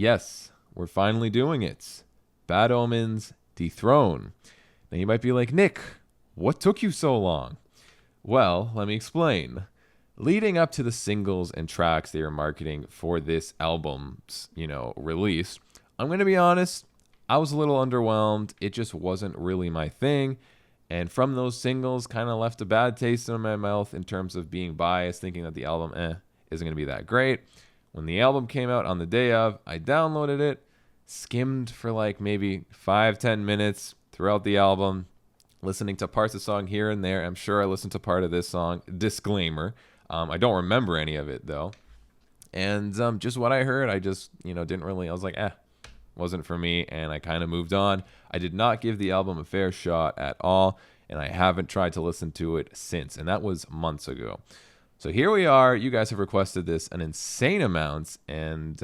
Yes, we're finally doing it. Bad Omens Dethrone. Now you might be like, Nick, what took you so long? Well, let me explain. Leading up to the singles and tracks they were marketing for this album's, release, I'm going to be honest, I was a little underwhelmed. It just wasn't really my thing. And from those singles, kind of left a bad taste in my mouth in terms of being biased, thinking that the album, isn't going to be that great. When the album came out on the day of, I downloaded it, skimmed for like maybe 5-10 minutes throughout the album, listening to parts of the song here and there. I'm sure I listened to part of this song. Disclaimer. I don't remember any of it, though. And just what I heard, I just, didn't really, I was like, wasn't for me, and I kind of moved on. I did not give the album a fair shot at all, and I haven't tried to listen to it since, and that was months ago. So here we are. You guys have requested this an insane amount, and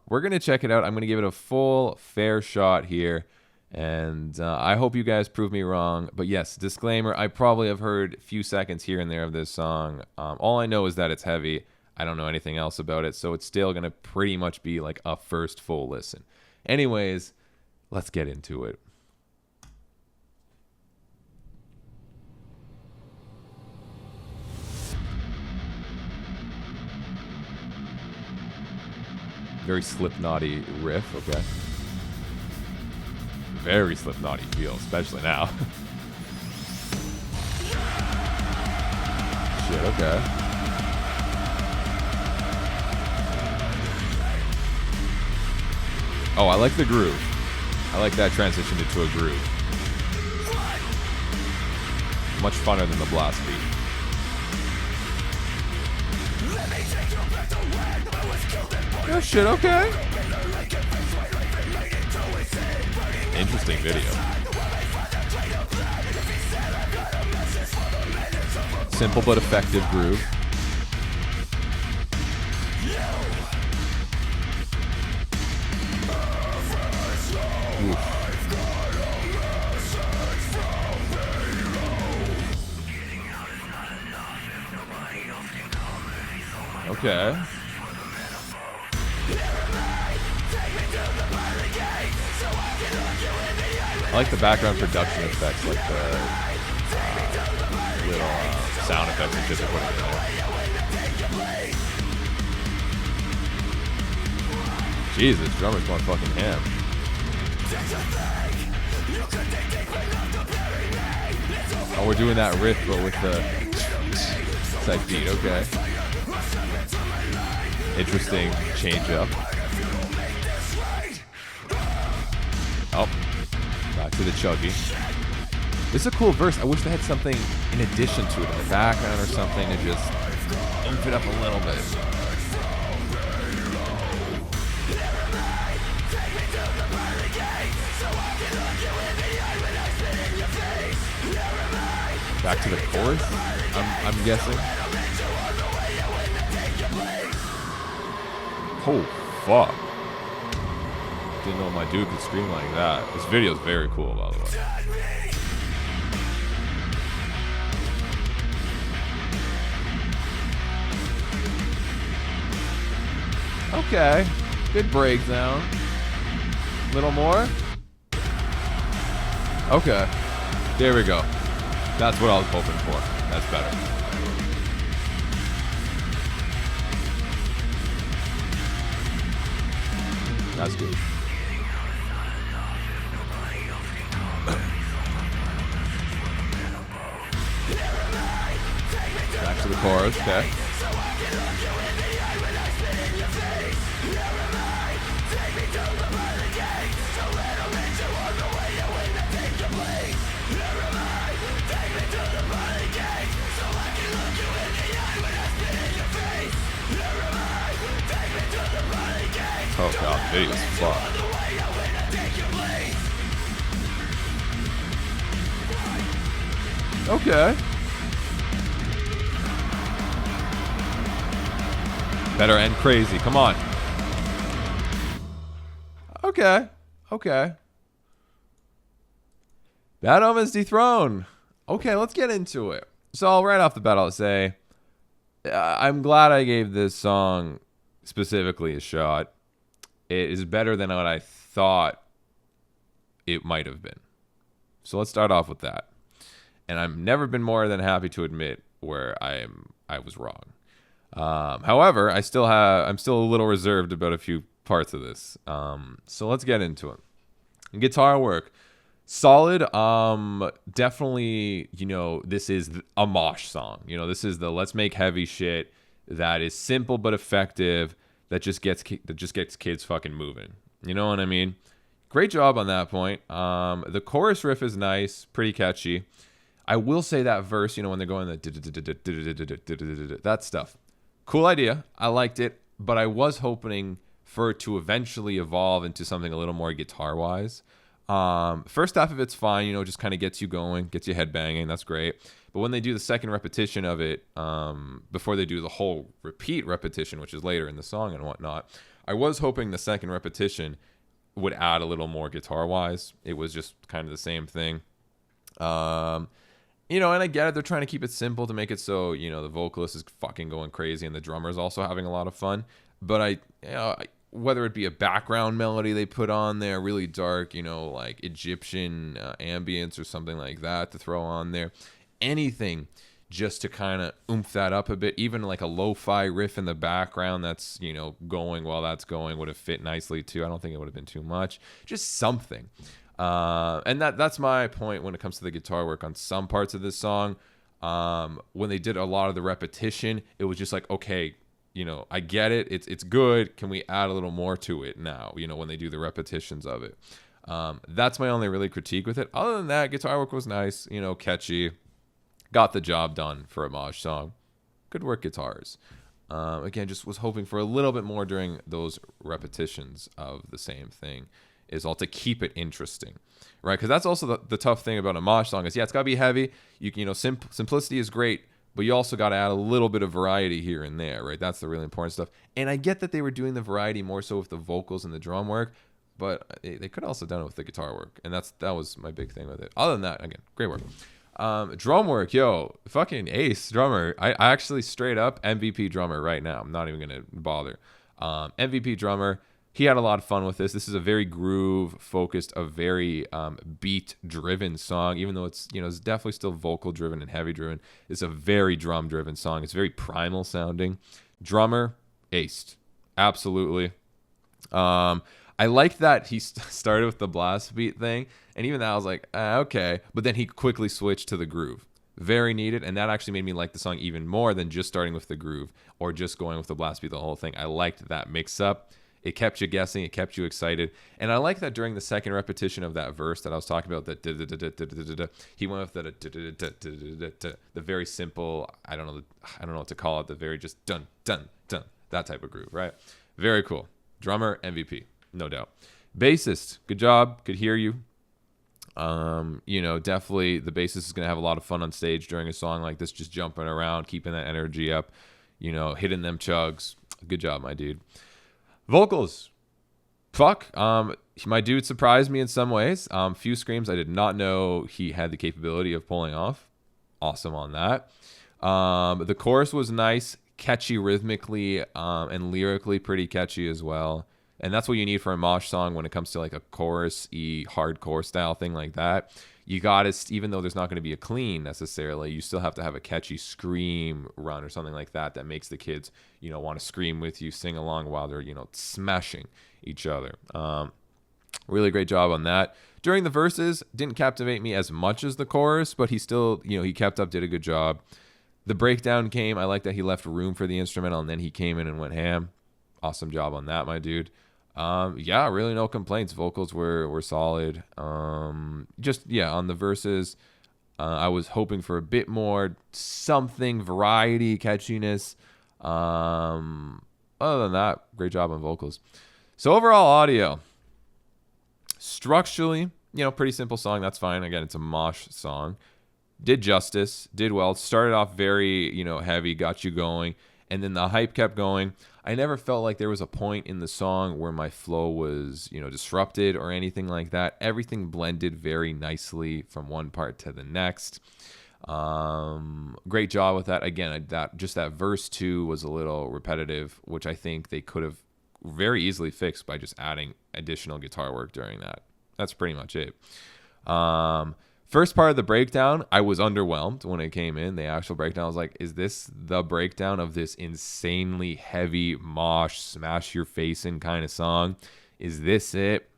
we're going to check it out. I'm going to give it a full, fair shot here, and I hope you guys prove me wrong. But yes, disclaimer, I probably have heard a few seconds here and there of this song. All I know is that it's heavy. I don't know anything else about it, so it's still going to pretty much be like a first full listen. Anyways, let's get into it. Very Slipknotty riff, okay. Very Slipknotty feel, especially now. Shit, okay. Oh, I like the groove. I like that transition into a groove. Much funner than the blast beat. Oh shit, okay. Interesting video. Simple but effective groove. Oof. Okay. I like the background production effects, like the little sound effects and shit they're putting in there. Jesus, drummer's going fucking ham. Oh, we're doing that riff, but with the type beat, okay. Interesting change up. Oh, back to the chuggy. This is a cool verse. I wish they had something in addition to it in the background or something to just oomph it up a little bit. Back to the chorus, I'm guessing. Oh, fuck. Didn't know my dude could scream like that. This video is very cool, by the way. Okay. Good breakdown. Little more? Okay. There we go. That's what I was hoping for. That's better. That's good. Back to the chorus, okay. Oh god, video is fucked. Okay. Better end crazy. Come on. Okay. Okay. Bad Omens Dethrone. Okay, let's get into it. So right off the bat, I'll say I'm glad I gave this song specifically a shot. it is better than what I thought it might have been. So let's start off with that. And I've never been more than happy to admit where I was wrong. However, I'm still a little reserved about a few parts of this. So let's get into it. Guitar work, solid. Definitely, this is a mosh song. This is the let's make heavy shit that is simple but effective. That just gets kids fucking moving. You know what I mean? Great job on that point. The chorus riff is nice, pretty catchy. I will say that verse, when they're going that stuff. Cool idea. I liked it, but I was hoping for it to eventually evolve into something a little more guitar-wise. First half of it's fine, just kind of gets you going, gets you head banging. That's great. But when they do the second repetition of it, before they do the whole repeat repetition, which is later in the song and whatnot, I was hoping the second repetition would add a little more guitar-wise. It was just kind of the same thing. And I get it. They're trying to keep it simple to make it so, the vocalist is fucking going crazy and the drummer is also having a lot of fun. But whether it be a background melody they put on there, really dark, like Egyptian ambience or something like that to throw on there, anything just to kind of oomph that up a bit. Even like a lo-fi riff in the background that's, going while that's going would have fit nicely too. I don't think it would have been too much. Just something. And that's my point when it comes to the guitar work on some parts of this song. When they did a lot of the repetition, it was just like, okay, I get it. It's good. Can we add a little more to it now, when they do the repetitions of it? That's my only really critique with it. Other than that, guitar work was nice, catchy. Got the job done for a mosh song. Good work, guitars. Again, just was hoping for a little bit more during those repetitions of the same thing, is all to keep it interesting, right? Because that's also the tough thing about a mosh song is, it's got to be heavy. Simplicity is great, but you also got to add a little bit of variety here and there, right? That's the really important stuff. And I get that they were doing the variety more so with the vocals and the drum work, but they could have also done it with the guitar work, and that was my big thing with it. Other than that, again, great work. Drum work, fucking ace drummer. I actually straight up MVP drummer right now. I'm not even gonna bother. MVP drummer. He had a lot of fun with this. This is a very groove focused, a very beat driven song, even though it's it's definitely still vocal driven and heavy driven. It's a very drum driven song. It's very primal sounding. Drummer aced, absolutely. I like that he started with the blast beat thing, and even that I was like, okay. But then he quickly switched to the groove. Very needed, and that actually made me like the song even more than just starting with the groove or just going with the blast beat the whole thing. I liked that mix-up. It kept you guessing. It kept you excited. And I like that during the second repetition of that verse that I was talking about, that he went with the very simple, I don't know what to call it, the very just dun, dun, dun, that type of groove, right? Very cool. Drummer, MVP. No doubt. Bassist, good job. Could hear you. Definitely the bassist is going to have a lot of fun on stage during a song like this, just jumping around, keeping that energy up, hitting them chugs. Good job, my dude. Vocals. Fuck. My dude surprised me in some ways. Few screams I did not know he had the capability of pulling off. Awesome on that. The chorus was nice, catchy rhythmically, and lyrically pretty catchy as well. And that's what you need for a mosh song when it comes to like a chorus-y, hardcore style thing like that. You got to, even though there's not going to be a clean necessarily, you still have to have a catchy scream run or something like that makes the kids, want to scream with you, sing along while they're, smashing each other. Really great job on that. During the verses, didn't captivate me as much as the chorus, but he still, he kept up, did a good job. The breakdown came. I like that he left room for the instrumental, and then he came in and went ham. Awesome job on that, my dude. Really no complaints. Vocals were solid. On the verses, I was hoping for a bit more something, variety, catchiness. Other than that, great job on vocals. So overall audio, structurally, pretty simple song. That's fine. Again, it's a mosh song. Did justice, did well. Started off very, heavy, got you going. And then the hype kept going. I never felt like there was a point in the song where my flow was, disrupted or anything like that. Everything blended very nicely from one part to the next. Great job with that. Again, that verse 2 was a little repetitive, which I think they could have very easily fixed by just adding additional guitar work during that. That's pretty much it. First part of the breakdown, I was underwhelmed when it came in. The actual breakdown, I was like, is this the breakdown of this insanely heavy mosh, smash your face in kind of song? Is this it?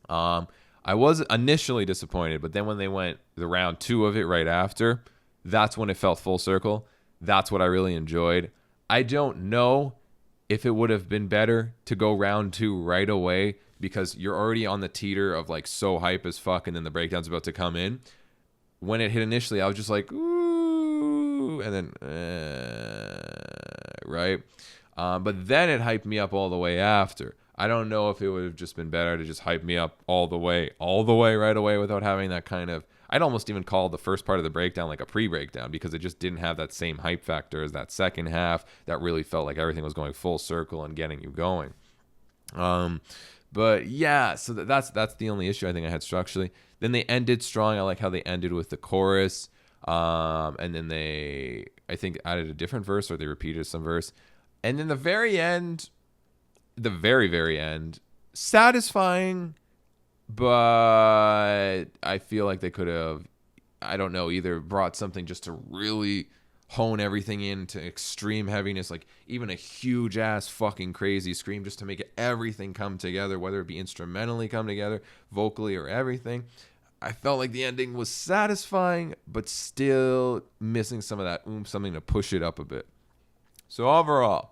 I was initially disappointed, but then when they went the round 2 of it right after, that's when it felt full circle. That's what I really enjoyed. I don't know if it would have been better to go round 2 right away, because you're already on the teeter of like so hype as fuck, and then the breakdown's about to come in. When it hit initially, I was just like, ooh, and then, right? But then it hyped me up all the way after. I don't know if it would have just been better to just hype me up all the way right away without having that kind of, I'd almost even call the first part of the breakdown like a pre-breakdown, because it just didn't have that same hype factor as that second half that really felt like everything was going full circle and getting you going. But yeah, so that's the only issue I think I had structurally. Then they ended strong. I like how they ended with the chorus. And then they, I think, added a different verse, or they repeated some verse. And then the very end, the very, very end, satisfying, but I feel like they could have, I don't know, either brought something just to really hone everything into extreme heaviness, like even a huge ass fucking crazy scream just to make everything come together, whether it be instrumentally come together, vocally, or everything. I felt like the ending was satisfying, but still missing some of that something to push it up a bit. So overall,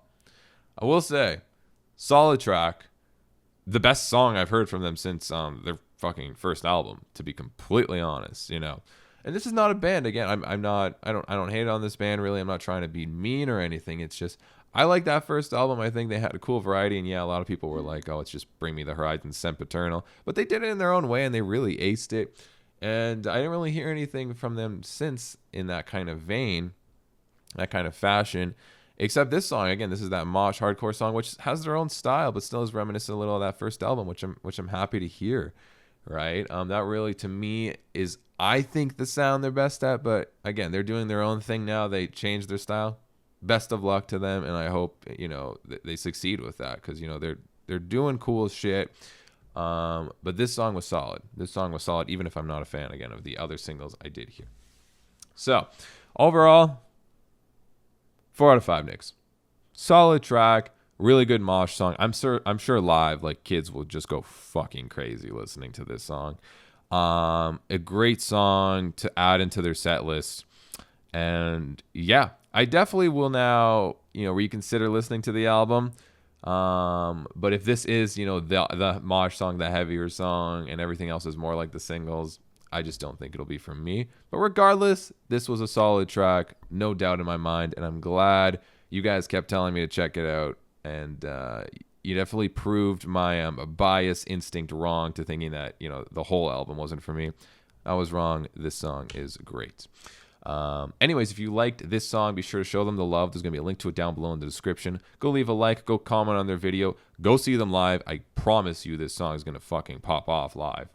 I will say, solid track. The best song I've heard from them since their fucking first album, to be completely honest, you know. And this is not a band. Again, I don't hate on this band really. I'm not trying to be mean or anything. It's just I like that first album. I think they had a cool variety, and yeah, a lot of people were like, "Oh, it's just Bring Me the Horizon, Sempiternal," but they did it in their own way, and they really aced it. And I didn't really hear anything from them since in that kind of vein, that kind of fashion, except this song. Again, this is that mosh hardcore song, which has their own style, but still is reminiscent a little of that first album, which I'm happy to hear. Right? That really, to me, is, I think, the sound they're best at. But again, they're doing their own thing now. They changed their style. Best of luck to them, and I hope, you know, they succeed with that, because, you know, they're doing cool shit. But this song was solid. This song was solid, even if I'm not a fan, again, of the other singles I did hear. So overall, 4 out of 5 Nicks. Solid track. Really good mosh song. I'm sure live, like, kids will just go fucking crazy listening to this song. A great song to add into their set list. And yeah, I definitely will now, you know, reconsider listening to the album. But if this is, you know, the mosh song, the heavier song, and everything else is more like the singles, I just don't think it'll be for me. But regardless, this was a solid track, no doubt in my mind, and I'm glad you guys kept telling me to check it out. And you definitely proved my bias instinct wrong to thinking that, you know, the whole album wasn't for me. I was wrong. This song is great. Anyways, if you liked this song, be sure to show them the love. There's going to be a link to it down below in the description. Go leave a like. Go comment on their video. Go see them live. I promise you this song is going to fucking pop off live.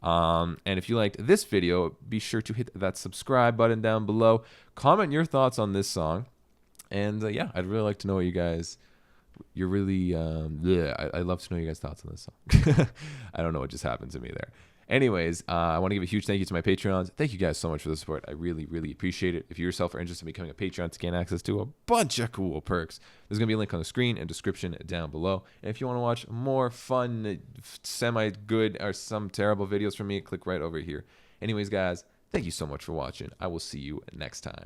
And if you liked this video, be sure to hit that subscribe button down below. Comment your thoughts on this song. And yeah, I'd really like to know what you guys... You're really, I'd love to know your guys' thoughts on this song. I don't know what just happened to me there. Anyways, I want to give a huge thank you to my Patreons. Thank you guys so much for the support. I really, really appreciate it. If you yourself are interested in becoming a Patreon to gain access to a bunch of cool perks, there's going to be a link on the screen and description down below. And if you want to watch more fun, semi-good, or some terrible videos from me, click right over here. Anyways, guys, thank you so much for watching. I will see you next time.